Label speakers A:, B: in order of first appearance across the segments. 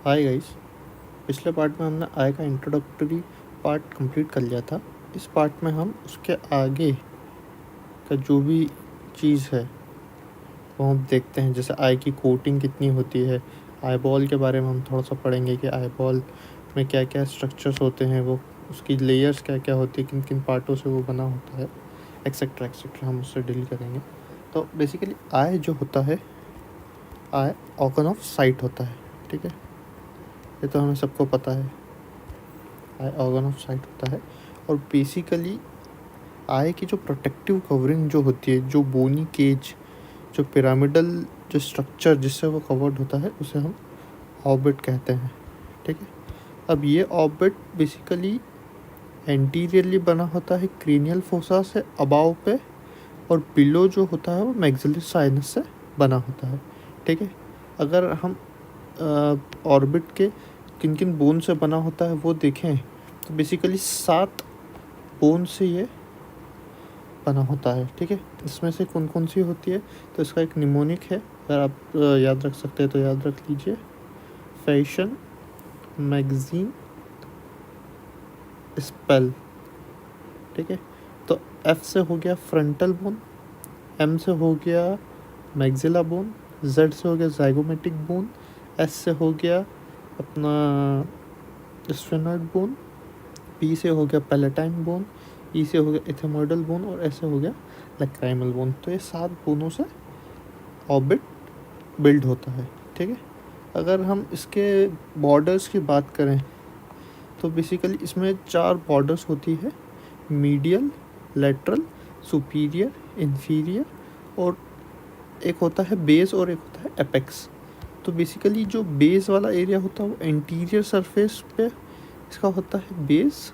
A: Hi guys, पिछले part में हमने आई का इंट्रोडक्टरी पार्ट कंप्लीट कर लिया था। इस पार्ट में हम उसके आगे का जो भी चीज़ है वो हम देखते हैं। जैसे आई की कोटिंग कितनी होती है, आई बॉल के बारे में हम थोड़ा सा पढ़ेंगे कि आई बॉल में क्या क्या स्ट्रक्चर्स होते हैं, वो उसकी लेयर्स क्या क्या होती है, किन किन पार्टों से वो बना होता है, एक्सेट्रा एक्सेट्रा हम उससे डील करेंगे। तो बेसिकली आई जो होता है, आई ऑर्गन ऑफ साइट होता है। ठीक है, ये तो हमें सबको पता है, आई ऑर्गन ऑफ साइट होता है। और बेसिकली आई की जो प्रोटेक्टिव कवरिंग जो होती है, जो बोनी केज, जो पिरामिडल जो स्ट्रक्चर जिससे वो कवर्ड होता है, उसे हम ऑर्बिट कहते हैं। ठीक है, अब ये ऑर्बिट बेसिकली एंटीरियरली बना होता है क्रेनियल फोसा से अबाव पे, और बिलो जो होता है वो मैक्सिलरी साइनस से बना होता है। ठीक है, अगर हम ऑर्बिट के किन किन बोन से बना होता है वो देखें तो बेसिकली 7 बोन से ये बना होता है। ठीक है, इसमें से कौन कौन सी होती है, तो इसका एक निमोनिक है, अगर आप याद रख सकते हैं तो याद रख लीजिए, फैशन, मैगजीन, स्पेल। ठीक है, तो एफ से हो गया फ्रंटल बोन, एम से हो गया मैग्जिला बोन, जेड से हो गया जाइगोमेटिक बोन, एस से हो गया अपना स्फेनॉइड बोन, पी से हो गया पैलेटाइन बोन, ई से हो गया इथेमोइडल बोन, और ऐसे हो गया लैक्राइमल बोन। तो ये 7 बोनों से ऑर्बिट बिल्ड होता है। ठीक है, अगर हम इसके बॉर्डर्स की बात करें तो बेसिकली इसमें 4 बॉर्डर्स होती है, मीडियल, लेटरल, सुपीरियर, इन्फीरियर, और एक होता है बेस और एक होता है एपेक्स। तो बेसिकली जो बेस वाला एरिया होता है वो एंटीरियर सरफेस पे इसका होता है बेस,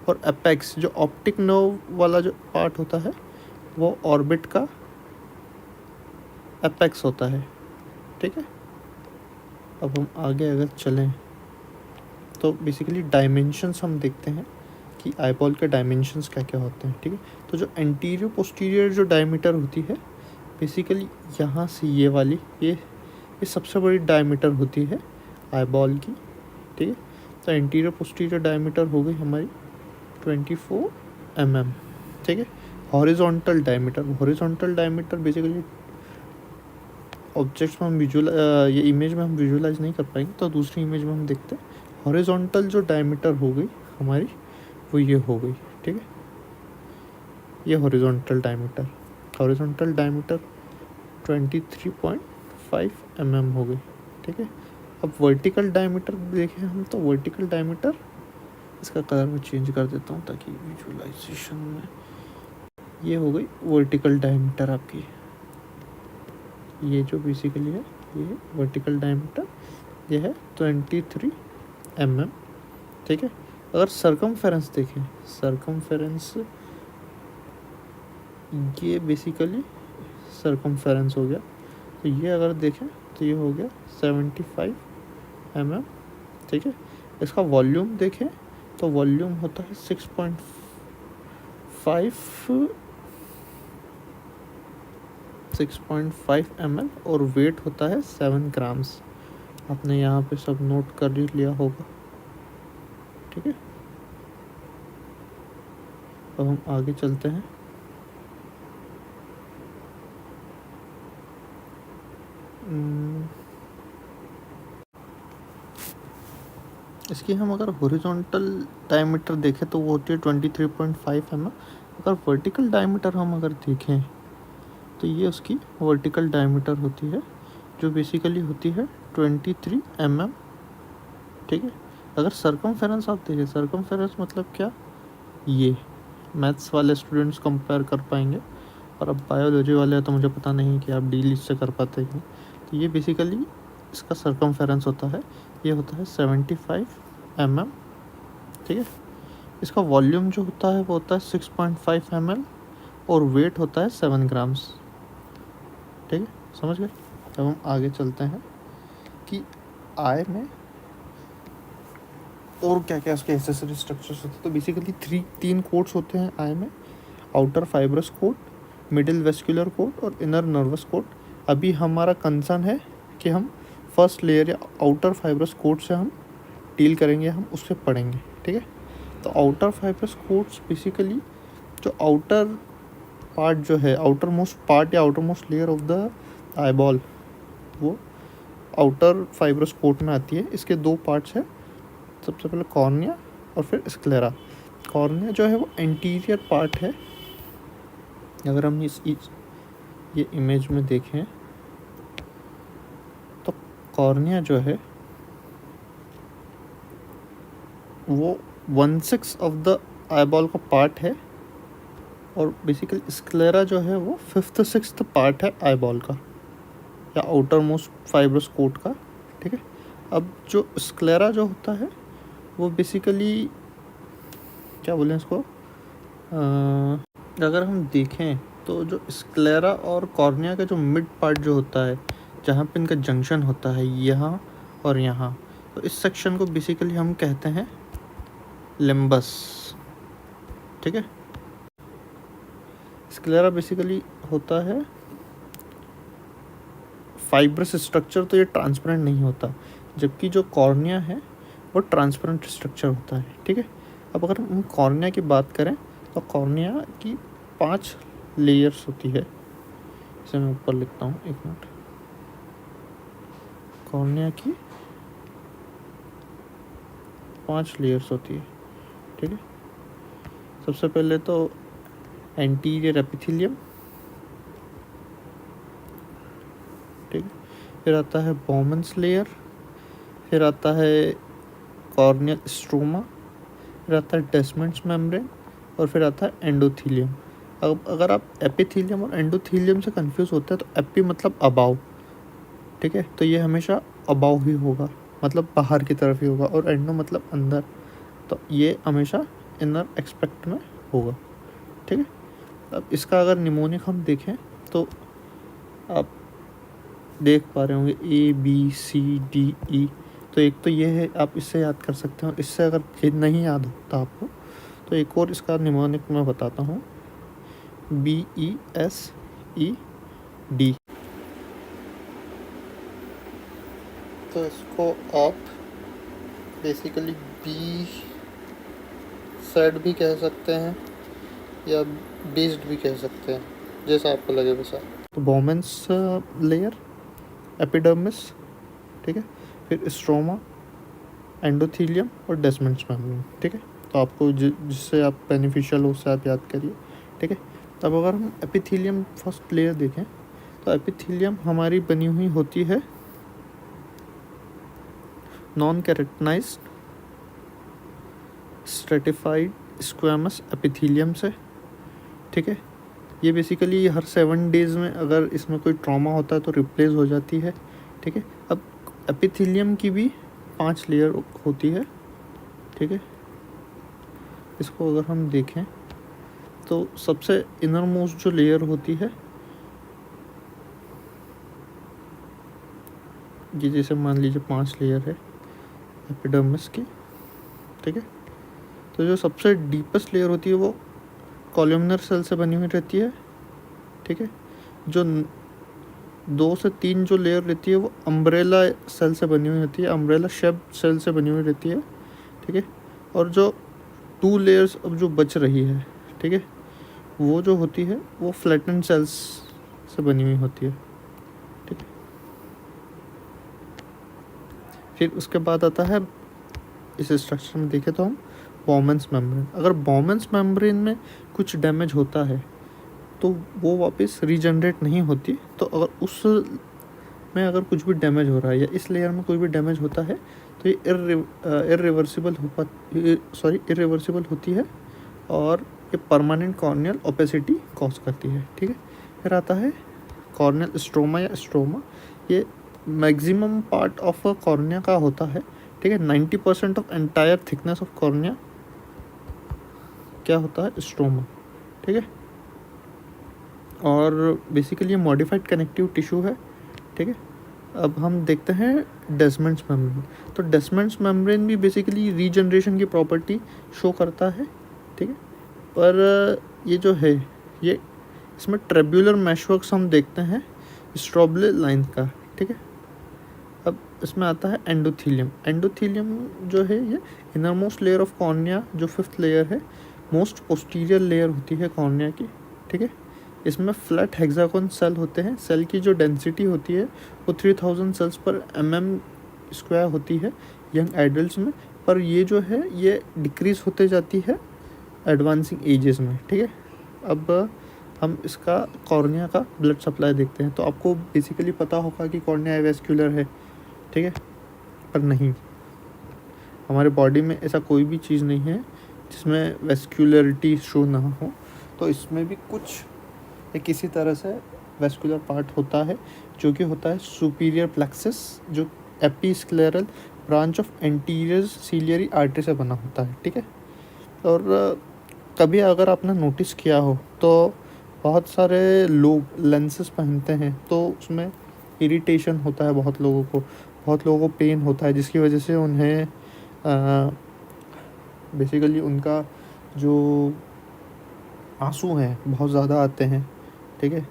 A: और एपेक्स जो ऑप्टिक नर्व वाला जो पार्ट होता है वो ऑर्बिट का एपेक्स होता है। ठीक है, अब हम आगे अगर चलें तो बेसिकली डायमेंशंस हम देखते हैं कि आईबॉल के डायमेंशंस क्या क्या होते हैं। ठीक है, तो जो एंटीरियर पोस्टीरियर जो डायमीटर होती है, बेसिकली यहाँ से ये वाली ये सबसे बड़ी डायमीटर होती है आईबॉल की। ठीक है, तो एंटीरियर पोस्टीरियर डायमीटर हो गई हमारी 24 mm। ठीक है, हॉरिजॉन्टल डायमीटर बेसिकली ऑब्जेक्ट्स में हम ये इमेज में हम विजुअलाइज नहीं कर पाएंगे, तो दूसरी इमेज में हम देखते हैं। हॉरिजॉन्टल जो डायमीटर हो गई हमारी वो ये हो गई। ठीक है, ये हॉरिजॉन्टल डायमीटर 23.5 mm हो गई। ठीक है, अब वर्टिकल डायमीटर देखें हम, तो वर्टिकल डायमीटर इसका कलर मैं चेंज कर देता हूँ ताकि विजुअलाइजेशन में, ये हो गई वर्टिकल डायमीटर आपकी, ये जो बेसिकली है ये वर्टिकल डायमीटर ये है 23 mm। ठीक है, अगर सरकमफेरेंस देखें, सरकमफेरेंस ये बेसिकली सरकमफेरेंस हो गया, तो ये अगर देखें तो ये हो गया 75 mm। ठीक है, इसका वॉल्यूम देखें तो वॉल्यूम होता है 6.5 ml, और वेट होता है 7 ग्राम्स। आपने यहाँ पे सब नोट कर ही लिया होगा। ठीक है, अब हम आगे चलते हैं। इसकी हम अगर हॉरिजॉन्टल डायमीटर देखें तो वो होती है 23.5 mm। अगर वर्टिकल डायमीटर हम अगर देखें तो ये उसकी वर्टिकल डायमीटर होती है, जो बेसिकली होती है 23 mm। ठीक है, अगर सरकमफेरेंस आप देखें, सरकमफेरेंस मतलब क्या, ये मैथ्स वाले स्टूडेंट्स कंपेयर कर पाएंगे, और अब बायोलॉजी वाले तो मुझे पता नहीं कि आप डील इससे कर पाते हैं। तो ये बेसिकली इसका सरकमफेरेंस होता है, ये होता है 75 mm। ठीक है, इसका वॉल्यूम जो होता है वो होता है 6.5 ml, और वेट होता है 7 ग्राम्स। ठीक है, समझ गए। अब हम आगे चलते हैं कि आई में और क्या क्या उसके एसेसरी स्ट्रक्चर्स होते हैं। तो बेसिकली 3 कोट्स होते हैं आई में, outer fibrous coat, middle vascular coat, और इनर नर्वस कोट। अभी हमारा कंसर्न है कि हम फर्स्ट लेयर या आउटर फाइब्रस कोट से हम डील करेंगे, हम उससे पढ़ेंगे, ठीक है। तो आउटर फाइब्रस कोट्स बेसिकली जो आउटर पार्ट जो है, आउटर मोस्ट पार्ट या outer most layer of the eyeball, वो आउटर फाइब्रस कोट में आती है। इसके दो पार्ट्स हैं, सबसे पहले कॉर्निया और फिर स्क्लेरा। कॉर्निया जो है वो एंटीरियर पार्ट है। अगर हम ये इमेज में देखें तो कॉर्निया जो है वो 1/6 ऑफ द आईबॉल का पार्ट है, और बेसिकली स्क्लेरा जो है वो 5th-6th पार्ट है आईबॉल का या आउटर मोस्ट फाइब्रस कोट का, ठीक है। अब जो स्क्लेरा जो होता है वो बेसिकली क्या बोलें इसको, अगर हम देखें तो जो स्क्लेरा और कॉर्निया का जो मिड पार्ट जो होता है, जहाँ पे इनका जंक्शन होता है यहाँ और यहाँ, तो इस सेक्शन को बेसिकली हम कहते हैं लिम्बस, ठीक है। स्क्लेरा बेसिकली होता है फाइब्रस स्ट्रक्चर, तो ये ट्रांसपेरेंट नहीं होता, जबकि जो कॉर्निया है वो ट्रांसपेरेंट स्ट्रक्चर होता है, ठीक है। अब अगर हम कॉर्निया की बात करें तो कॉर्निया की 5 लेयर्स होती है। इसे मैं ऊपर लिखता हूँ, 1 मिनट। कॉर्निया की 5 लेयर्स होती है, ठीक है। सबसे पहले तो एंटीरियर एपिथेलियम, ठीक है। फिर आता है बॉमन्स लेयर, फिर आता है कॉर्नियल स्ट्रोमा, फिर आता है डेस्मेंट्स मेम्ब्रेन, और फिर आता है एंडोथीलियम। अब अगर आप एपिथेलियम और एंडोथीलियम से कंफ्यूज होते हैं तो एपी मतलब अबाव, ठीक है, तो ये हमेशा अबाव ही होगा, मतलब बाहर की तरफ ही होगा, और एंडो मतलब अंदर, तो ये हमेशा इनर एक्सपेक्ट में होगा, ठीक है। अब इसका अगर निमोनिक हम देखें तो आप देख पा रहे होंगे ABCDE, तो एक तो ये है, आप इससे याद कर सकते हैं, और इससे अगर नहीं याद होता आपको तो एक और इसका निमोनिक मैं बताता हूँ, BESED। तो इसको आप बेसिकली बी सेड भी कह सकते हैं या बेस्ड भी कह सकते हैं, जैसा आपको लगे वैसा। तो बॉमेंस लेयर, एपिडर्मिस, ठीक है, फिर स्ट्रोमा, एंडोथीलियम और डेस्मेंट्स मेम्ब्रेन, ठीक है। तो आपको जिससे आप बेनिफिशियल हो उससे आप याद करिए, ठीक है। अब अगर हम एपिथेलियम फर्स्ट लेयर देखें तो एपिथेलियम हमारी बनी हुई होती है non keratinised stratified squamous epithelium से, ठीक है। ये बेसिकली हर 7 डेज़ में अगर इसमें कोई ट्रॉमा होता है तो रिप्लेस हो जाती है, ठीक है। अब एपिथेलियम की भी 5 लेयर होती है, ठीक है। इसको अगर हम देखें तो सबसे इनर मोस्ट जो लेयर होती है, ये जैसे मान लीजिए 5 लेयर है एपिडर्मिस की, ठीक है। तो जो सबसे डीपेस्ट लेयर होती है वो कॉलमनर सेल से बनी हुई रहती है, ठीक है। जो 2 से 3 जो लेयर रहती है वो अम्ब्रेला सेल से बनी हुई होती है, अम्ब्रेला शेप सेल से बनी हुई रहती है, ठीक है। और जो 2 लेयर्स अब जो बच रही है, ठीक है, वो जो होती है वो फ्लैटेंड सेल्स से बनी हुई होती है, ठीक है। फिर उसके बाद आता है, इस स्ट्रक्चर में देखें तो हम बॉमेंस मेम्ब्रेन। अगर बॉमेंस मेम्ब्रेन में कुछ डैमेज होता है तो वो वापस रीजनरेट नहीं होती, तो अगर उस में अगर कुछ भी डैमेज हो रहा है या इस लेयर में कोई भी डैमेज होता है तो ये इरिवर्सिबल होती है, और ये परमानेंट कॉर्नियल ओपेसिटी कॉज करती है, ठीक है। फिर आता है कॉर्नियल स्ट्रोमा या स्ट्रोमा, ये मैक्सिमम पार्ट ऑफ कॉर्निया का होता है, ठीक है। 90% of entire thickness of cornea क्या होता है, स्ट्रोमा, ठीक है। और बेसिकली ये मॉडिफाइड कनेक्टिव टिश्यू है, ठीक है। अब हम देखते हैं डेस्मेंट्स मेम्ब्रेन। तो डेस्मेंट्स मेम्ब्रेन भी बेसिकली रीजनरेशन की प्रॉपर्टी शो करता है, ठीक है। पर ये जो है, ये इसमें ट्रेब्यूलर मैशवर्क्स हम देखते हैं स्ट्रॉबले लाइन का, ठीक है। अब इसमें आता है एंडोथीलियम। एंडोथीलियम जो है ये inner most layer of cornea, जो 5th लेयर है, मोस्ट पोस्टीरियर लेयर होती है कॉर्निया की, ठीक है। इसमें फ्लैट हेक्सागोन सेल होते हैं। सेल की जो डेंसिटी होती है वो 3000 सेल्स पर mm² होती है यंग एडल्ट्स में, पर ये जो है ये डिक्रीज़ होते जाती है एडवांसिंग एजेस में, ठीक है। अब हम इसका कॉर्निया का ब्लड सप्लाई देखते हैं। तो आपको बेसिकली पता होगा कि कॉर्निया एवेस्क्यूलर है, ठीक है, पर नहीं, हमारे बॉडी में ऐसा कोई भी चीज़ नहीं है जिसमें वेस्क्युलरिटी शो ना हो। तो इसमें भी कुछ या किसी तरह से वेस्कुलर पार्ट होता है, जो कि होता है सुपीरियर प्लेक्सस, जो episcleral branch of anterior ciliary artery से बना होता है, ठीक है। और कभी अगर आपने नोटिस किया हो तो बहुत सारे लोग लेंसेज पहनते हैं तो उसमें इरिटेशन होता है, बहुत लोगों को पेन होता है, जिसकी वजह से उन्हें बेसिकली उनका जो आंसू हैं बहुत ज़्यादा आते हैं, ठीक है।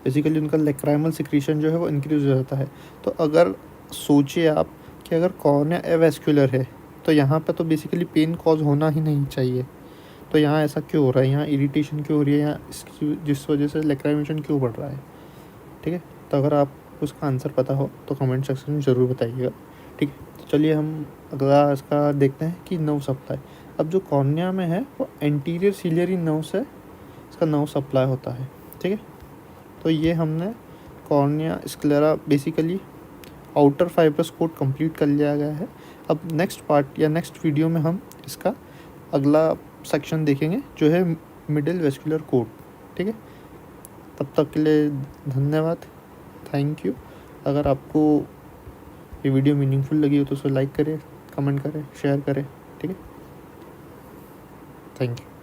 A: बेसिकली उनका लैक्राइमल सिक्रीशन जो है वो इंक्रीज हो जाता है। तो अगर सोचिए आप कि अगर कॉर्निया एवेस्क्युलर है तो यहाँ पे तो बेसिकली पेन कॉज होना ही नहीं चाहिए। तो यहाँ ऐसा क्यों हो रहा है, यहाँ इरिटेशन क्यों हो रही है, यहाँ इसकी जिस वजह से लैक्राइमेशन क्यों बढ़ रहा है, ठीक है। तो अगर आप उसका आंसर पता हो तो कमेंट सेक्शन में ज़रूर बताइएगा, ठीक है। तो चलिए हम अगला इसका देखते हैं कि नर्व सप्लाई। अब जो कॉर्निया में है वो एंटीरियर सीलियरी नर्व से इसका नर्व सप्लाई होता है, ठीक है। तो ये हमने cornea sclera basically outer fibrous coat complete कर लिया गया है। अब नेक्स्ट पार्ट या नेक्स्ट वीडियो में हम इसका अगला सेक्शन देखेंगे जो है मिडिल वेस्कुलर कोट, ठीक है। तब तक के लिए धन्यवाद, थैंक यू। अगर आपको ये वीडियो मीनिंगफुल लगी हो तो उसे लाइक करें, कमेंट करें, शेयर करें, ठीक है। Thank you.